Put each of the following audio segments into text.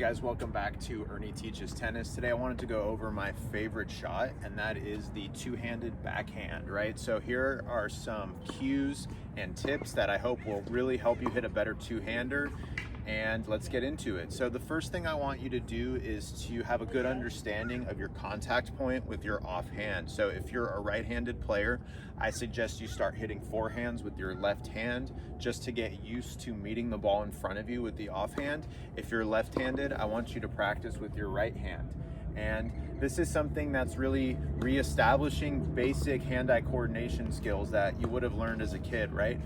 guys, welcome back to Ernie Teaches Tennis. Today I wanted to go over my favorite shot, and that is the two-handed backhand, right? So here are some cues and tips that I hope will really help you hit a better two-hander, and let's get into it. So the first thing I want you to do is to have a good understanding of your contact point with your offhand. So if you're a right-handed player, I suggest you start hitting forehands with your left hand just to get used to meeting the ball in front of you with the offhand. If you're left-handed, I want you to practice with your right hand. And this is something that's really reestablishing basic hand-eye coordination skills that you would have learned as a kid, right?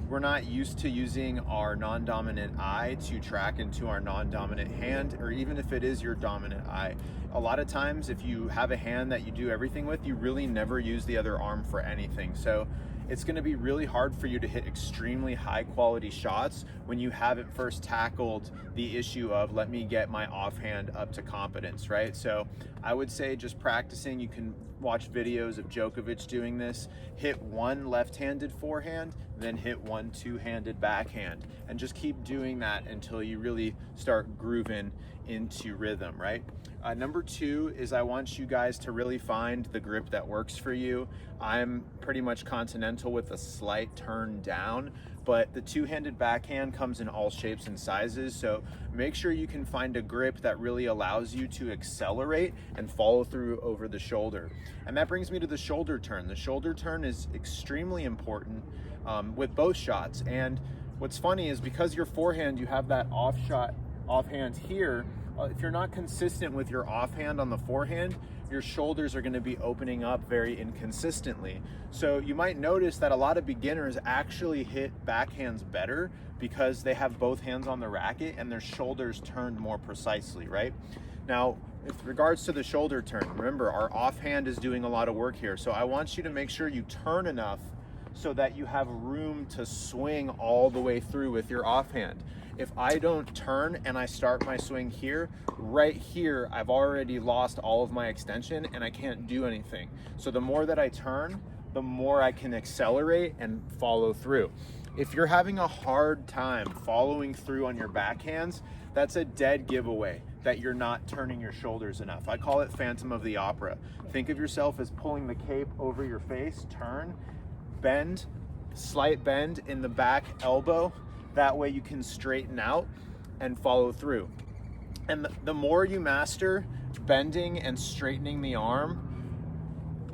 We're not used to using our non-dominant eye to track into our non-dominant hand, or even if it is your dominant eye. A lot of times, if you have a hand that you do everything with, you really never use the other arm for anything. So it's going to be really hard for you to hit extremely high quality shots when you haven't first tackled the issue of let me get my offhand up to competence, right? So I would say just practicing. You can watch videos of Djokovic doing this. Hit one left-handed forehand, then hit one two-handed backhand, and just keep doing that until you really start grooving into rhythm, right? Number two is I want you guys to really find the grip that works for you. I'm pretty much continental with a slight turn down, but the two-handed backhand comes in all shapes and sizes, so make sure you can find a grip that really allows you to accelerate and follow through over the shoulder. And that brings me to the shoulder turn. The shoulder turn is extremely important with both shots. And what's funny is because your forehand, you have that offhand here, if you're not consistent with your offhand on the forehand, your shoulders are going to be opening up very inconsistently. So you might notice that a lot of beginners actually hit backhands better because they have both hands on the racket and their shoulders turned more precisely, right? Now, with regards to the shoulder turn, remember our offhand is doing a lot of work here. So I want you to make sure you turn enough so that you have room to swing all the way through with your offhand. If I don't turn and I start my swing here, right here, I've already lost all of my extension and I can't do anything. So the more that I turn, the more I can accelerate and follow through. If you're having a hard time following through on your backhands, that's a dead giveaway that you're not turning your shoulders enough. I call it Phantom of the Opera. Think of yourself as pulling the cape over your face, turn, bend, slight bend in the back elbow. That way you can straighten out and follow through. And the more you master bending and straightening the arm,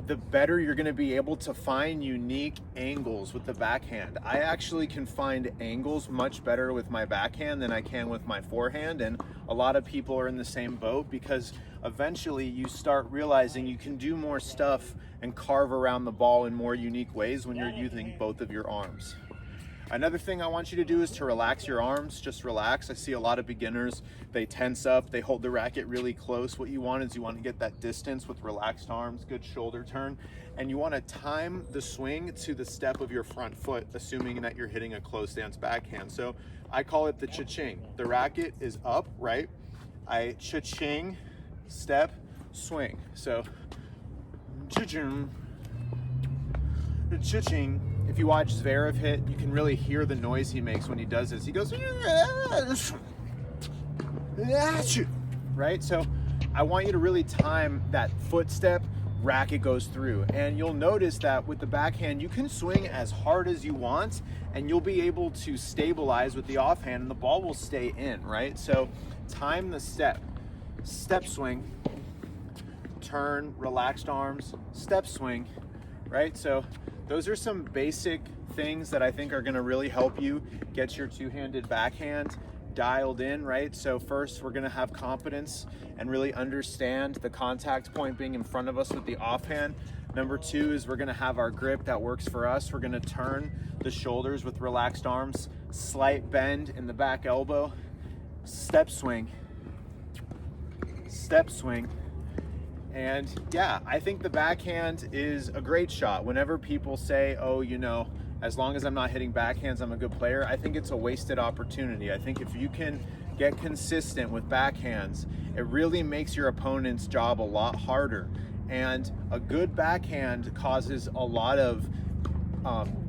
the better you're going to be able to find unique angles with the backhand. I actually can find angles much better with my backhand than I can with my forehand, and a lot of people are in the same boat because eventually you start realizing you can do more stuff and carve around the ball in more unique ways when you're using both of your arms. Another thing I want you to do is to relax your arms. Just relax. I see a lot of beginners, they tense up, they hold the racket really close. What you want is you want to get that distance with relaxed arms, good shoulder turn, and you want to time the swing to the step of your front foot, assuming that you're hitting a close stance backhand. So I call it the cha-ching. The racket is up, right? I cha-ching, step, swing. So cha-ching, cha-ching. If you watch Zverev hit, you can really hear the noise he makes when he does this. He goes, right? So I want you to really time that footstep, racket goes through. And you'll notice that with the backhand, you can swing as hard as you want, and you'll be able to stabilize with the offhand, and the ball will stay in, right? So time the step swing, turn, relaxed arms, step swing, right? So those are some basic things that I think are going to really help you get your two-handed backhand dialed in, right? So first, we're going to have confidence and really understand the contact point being in front of us with the offhand. Number two is we're going to have our grip that works for us. We're going to turn the shoulders with relaxed arms, slight bend in the back elbow, step swing, and yeah, I think the backhand is a great shot. Whenever people say, oh, you know, as long as I'm not hitting backhands, I'm a good player, I think it's a wasted opportunity. I think if you can get consistent with backhands, it really makes your opponent's job a lot harder. And a good backhand causes a lot of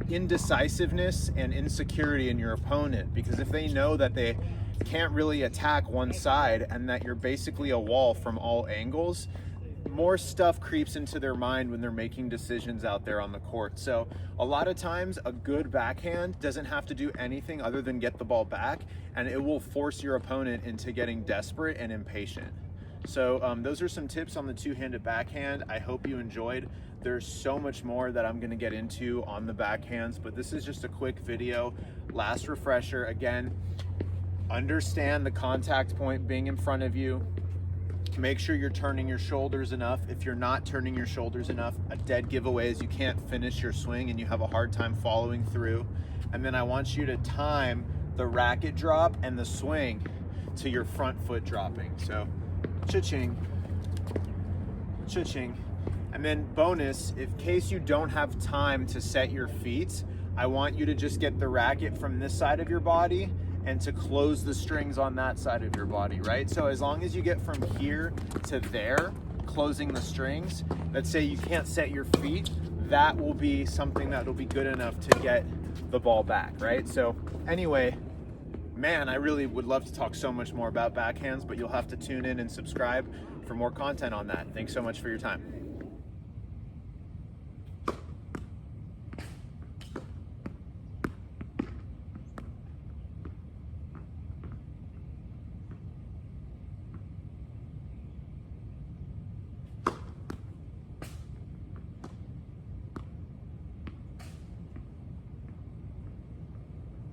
indecisiveness and insecurity in your opponent, because if they know that they can't really attack one side and that you're basically a wall from all angles, more stuff creeps into their mind when they're making decisions out there on the court. So a lot of times a good backhand doesn't have to do anything other than get the ball back, and it will force your opponent into getting desperate and impatient. So those are some tips on the two-handed backhand. I hope you enjoyed. There's so much more that I'm going to get into on the backhands, but this is just a quick video. Last refresher, again, understand the contact point being in front of you. Make sure you're turning your shoulders enough. If you're not turning your shoulders enough, a dead giveaway is you can't finish your swing and you have a hard time following through. And then I want you to time the racket drop and the swing to your front foot dropping. So cha-ching, cha-ching. And then bonus, in case you don't have time to set your feet, I want you to just get the racket from this side of your body and to close the strings on that side of your body, right? So as long as you get from here to there, closing the strings, let's say you can't set your feet, that will be something that will be good enough to get the ball back, right? So anyway, man, I really would love to talk so much more about backhands, but you'll have to tune in and subscribe for more content on that. Thanks so much for your time.